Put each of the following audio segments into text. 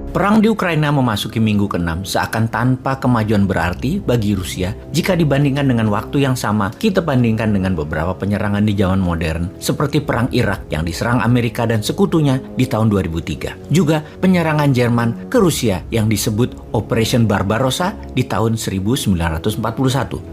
Perang di Ukraina memasuki minggu ke-6 seakan tanpa kemajuan berarti bagi Rusia jika dibandingkan dengan waktu yang sama kita bandingkan dengan beberapa penyerangan di zaman modern seperti Perang Irak yang diserang Amerika dan sekutunya di tahun 2003. Juga penyerangan Jerman ke Rusia yang disebut Operation Barbarossa di tahun 1941.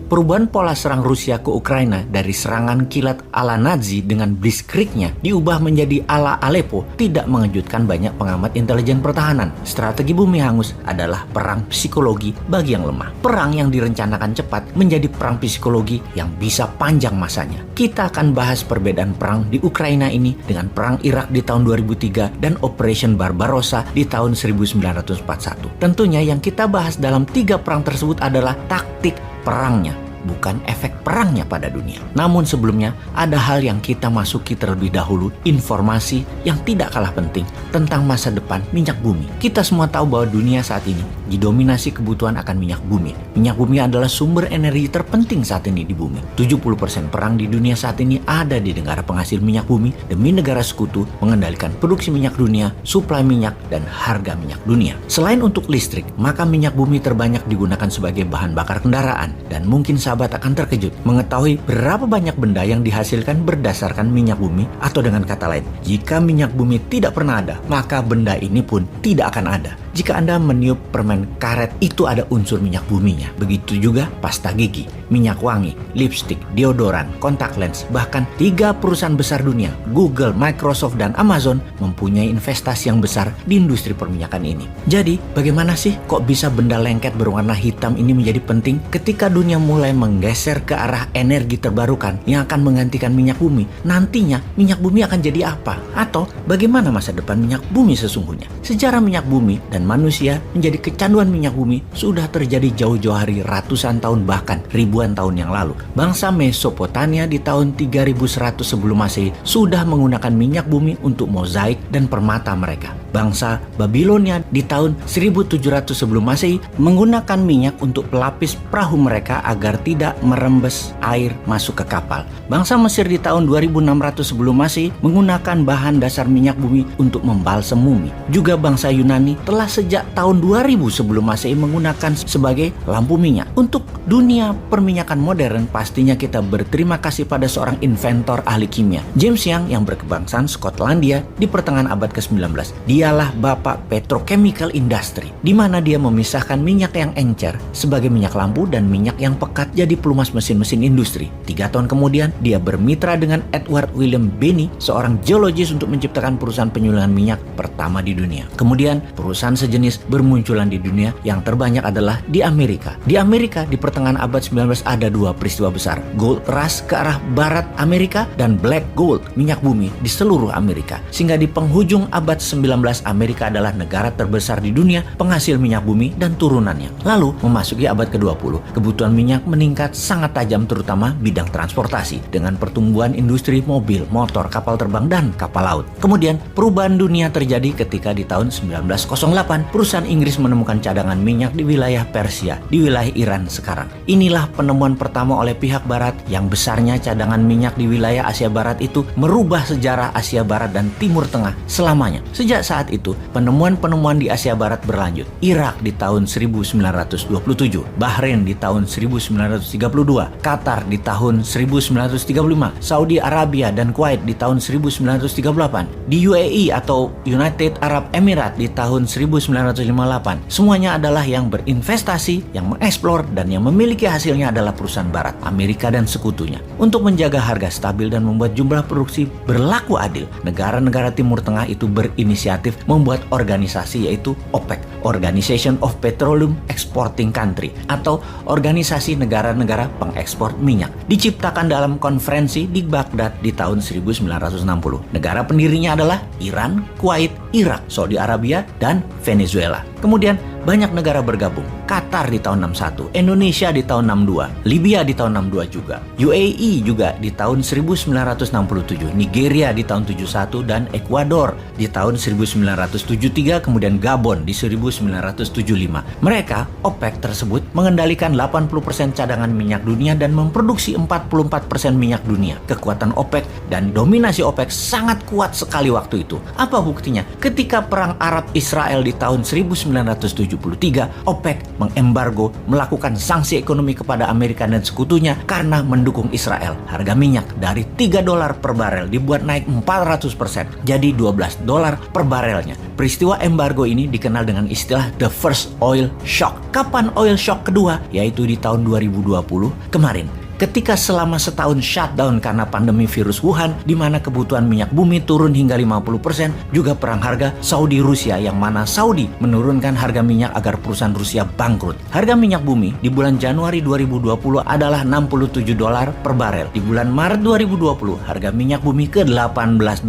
Perubahan pola serang Rusia ke Ukraina dari serangan kilat ala Nazi dengan blitzkriegnya diubah menjadi ala Aleppo tidak mengejutkan banyak pengamat intelijen pertahanan. Strategi bumi hangus adalah perang psikologi bagi yang lemah. Perang yang direncanakan cepat menjadi perang psikologi yang bisa panjang masanya. Kita akan bahas perbedaan perang di Ukraina ini dengan perang Irak di tahun 2003 dan Operation Barbarossa di tahun 1941. Tentunya yang kita bahas dalam 3 perang tersebut adalah taktik perangnya, bukan efek perangnya pada dunia. Namun sebelumnya, ada hal yang kita masuki terlebih dahulu, informasi yang tidak kalah penting tentang masa depan minyak bumi. Kita semua tahu bahwa dunia saat ini didominasi kebutuhan akan minyak bumi. Minyak bumi adalah sumber energi terpenting saat ini di bumi. 70% perang di dunia saat ini ada di negara penghasil minyak bumi demi negara sekutu mengendalikan produksi minyak dunia, suplai minyak, dan harga minyak dunia. Selain untuk listrik, maka minyak bumi terbanyak digunakan sebagai bahan bakar kendaraan. Dan mungkin sahabat akan terkejut mengetahui berapa banyak benda yang dihasilkan berdasarkan minyak bumi, atau dengan kata lain, jika minyak bumi tidak pernah ada, maka benda ini pun tidak akan ada. Jika Anda meniup permen karet, itu ada unsur minyak buminya. Begitu juga pasta gigi, minyak wangi, lipstik, deodoran, kontak lens, bahkan 3 perusahaan besar dunia, Google, Microsoft, dan Amazon mempunyai investasi yang besar di industri perminyakan ini. Jadi, bagaimana sih kok bisa benda lengket berwarna hitam ini menjadi penting ketika dunia mulai menggeser ke arah energi terbarukan yang akan menggantikan minyak bumi? Nantinya, minyak bumi akan jadi apa? Atau bagaimana masa depan minyak bumi sesungguhnya? Sejarah minyak bumi dan manusia menjadi kecanduan minyak bumi sudah terjadi jauh-jauh hari ratusan tahun bahkan ribuan tahun yang lalu. Bangsa Mesopotamia di tahun 3100 sebelum Masehi sudah menggunakan minyak bumi untuk mozaik dan permata mereka. Bangsa Babilonia di tahun 1700 sebelum Masehi menggunakan minyak untuk pelapis perahu mereka agar tidak merembes air masuk ke kapal. Bangsa Mesir di tahun 2600 sebelum Masehi menggunakan bahan dasar minyak bumi untuk membalsem mumi. Juga bangsa Yunani telah sejak tahun 2000 sebelum Masehi menggunakan sebagai lampu minyak. Untuk dunia perminyakan modern, pastinya kita berterima kasih pada seorang inventor ahli kimia, James Young, yang berkebangsaan Skotlandia di pertengahan abad ke-19. Dialah bapak petrochemical industry, di mana dia memisahkan minyak yang encer sebagai minyak lampu dan minyak yang pekat jadi pelumas mesin-mesin industri. 3 tahun kemudian, dia bermitra dengan Edward William Benny, seorang geologis, untuk menciptakan perusahaan penyulingan minyak pertama di dunia. Kemudian, perusahaan sejenis bermunculan di dunia, yang terbanyak adalah di Amerika. Di Amerika, di pertengahan abad 19 ada 2 peristiwa besar, Gold Rush ke arah barat Amerika dan Black Gold, minyak bumi di seluruh Amerika. Sehingga di penghujung abad 19, Amerika adalah negara terbesar di dunia penghasil minyak bumi dan turunannya. Lalu, memasuki abad ke-20, kebutuhan minyak meningkat sangat tajam, terutama bidang transportasi, dengan pertumbuhan industri mobil, motor, kapal terbang, dan kapal laut. Kemudian, perubahan dunia terjadi ketika di tahun 1908, perusahaan Inggris menemukan cadangan minyak di wilayah Persia, di wilayah Iran sekarang. Inilah penemuan pertama oleh pihak barat yang besarnya cadangan minyak di wilayah Asia Barat itu merubah sejarah Asia Barat dan Timur Tengah selamanya. Sejak saat itu, penemuan-penemuan di Asia Barat berlanjut. Irak di tahun 1927, Bahrain di tahun 1932, Qatar di tahun 1935, Saudi Arabia dan Kuwait di tahun 1938, di UAE atau United Arab Emirates di tahun 1958. Semuanya adalah yang berinvestasi, yang mengeksplor, dan yang memiliki hasilnya adalah perusahaan barat, Amerika dan sekutunya. Untuk menjaga harga stabil dan membuat jumlah produksi berlaku adil, negara-negara Timur Tengah itu berinisiatif membuat organisasi, yaitu OPEC, Organization of Petroleum Exporting Country, atau organisasi negara-negara pengekspor minyak. Diciptakan dalam konferensi di Baghdad di tahun 1960. Negara pendirinya adalah Iran, Kuwait, Irak, Saudi Arabia, dan Venezuela. Kemudian banyak negara bergabung. Qatar di tahun 61, Indonesia di tahun 62, Libya di tahun 62 juga, UAE juga di tahun 1967, Nigeria di tahun 71, dan Ekuador di tahun 1973, kemudian Gabon di 1975. Mereka, OPEC tersebut, mengendalikan 80% cadangan minyak dunia dan memproduksi 44% minyak dunia. Kekuatan OPEC dan dominasi OPEC sangat kuat sekali waktu itu. Apa buktinya? Ketika perang Arab Israel di tahun 1973, OPEC mengembargo, melakukan sanksi ekonomi kepada Amerika dan sekutunya karena mendukung Israel. Harga minyak dari $3 per barel dibuat naik 400%, jadi $12 per barelnya. Peristiwa embargo ini dikenal dengan istilah The First Oil Shock. Kapan oil shock kedua? Yaitu di tahun 2020 kemarin. Ketika selama setahun shutdown karena pandemi virus Wuhan, di mana kebutuhan minyak bumi turun hingga 50%, juga perang harga Saudi-Rusia yang mana Saudi menurunkan harga minyak agar perusahaan Rusia bangkrut. Harga minyak bumi di bulan Januari 2020 adalah $67 per barel. Di bulan Maret 2020, harga minyak bumi ke $18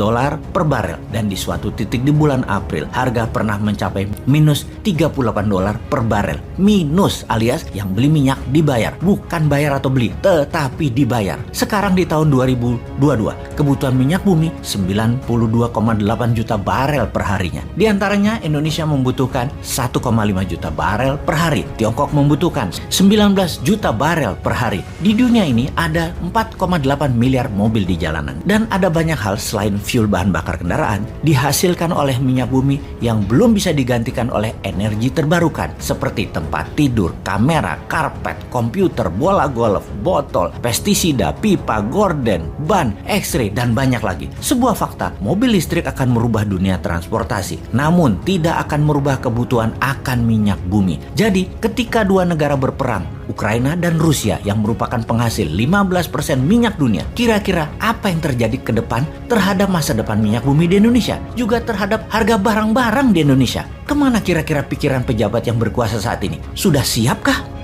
per barel. Dan di suatu titik di bulan April, harga pernah mencapai minus $38 per barel. Minus alias yang beli minyak dibayar, bukan bayar atau beli, tetapi dibayar. Sekarang di tahun 2022, kebutuhan minyak bumi 92,8 juta barel per harinya. Di antaranya Indonesia membutuhkan 1,5 juta barel per hari. Tiongkok membutuhkan 19 juta barel per hari. Di dunia ini ada 4,8 miliar mobil di jalanan. Dan ada banyak hal selain fuel bahan bakar kendaraan dihasilkan oleh minyak bumi yang belum bisa digantikan oleh energi terbarukan seperti tempat tidur, kamera, karpet, komputer, bola golf, botol, pestisida, pipa, gorden, ban, X-ray, dan banyak lagi. Sebuah fakta, mobil listrik akan merubah dunia transportasi, namun tidak akan merubah kebutuhan akan minyak bumi. Jadi, ketika dua negara berperang, Ukraina dan Rusia yang merupakan penghasil 15% minyak dunia, kira-kira apa yang terjadi ke depan terhadap masa depan minyak bumi di Indonesia? Juga terhadap harga barang-barang di Indonesia? Kemana kira-kira pikiran pejabat yang berkuasa saat ini? Sudah siapkah?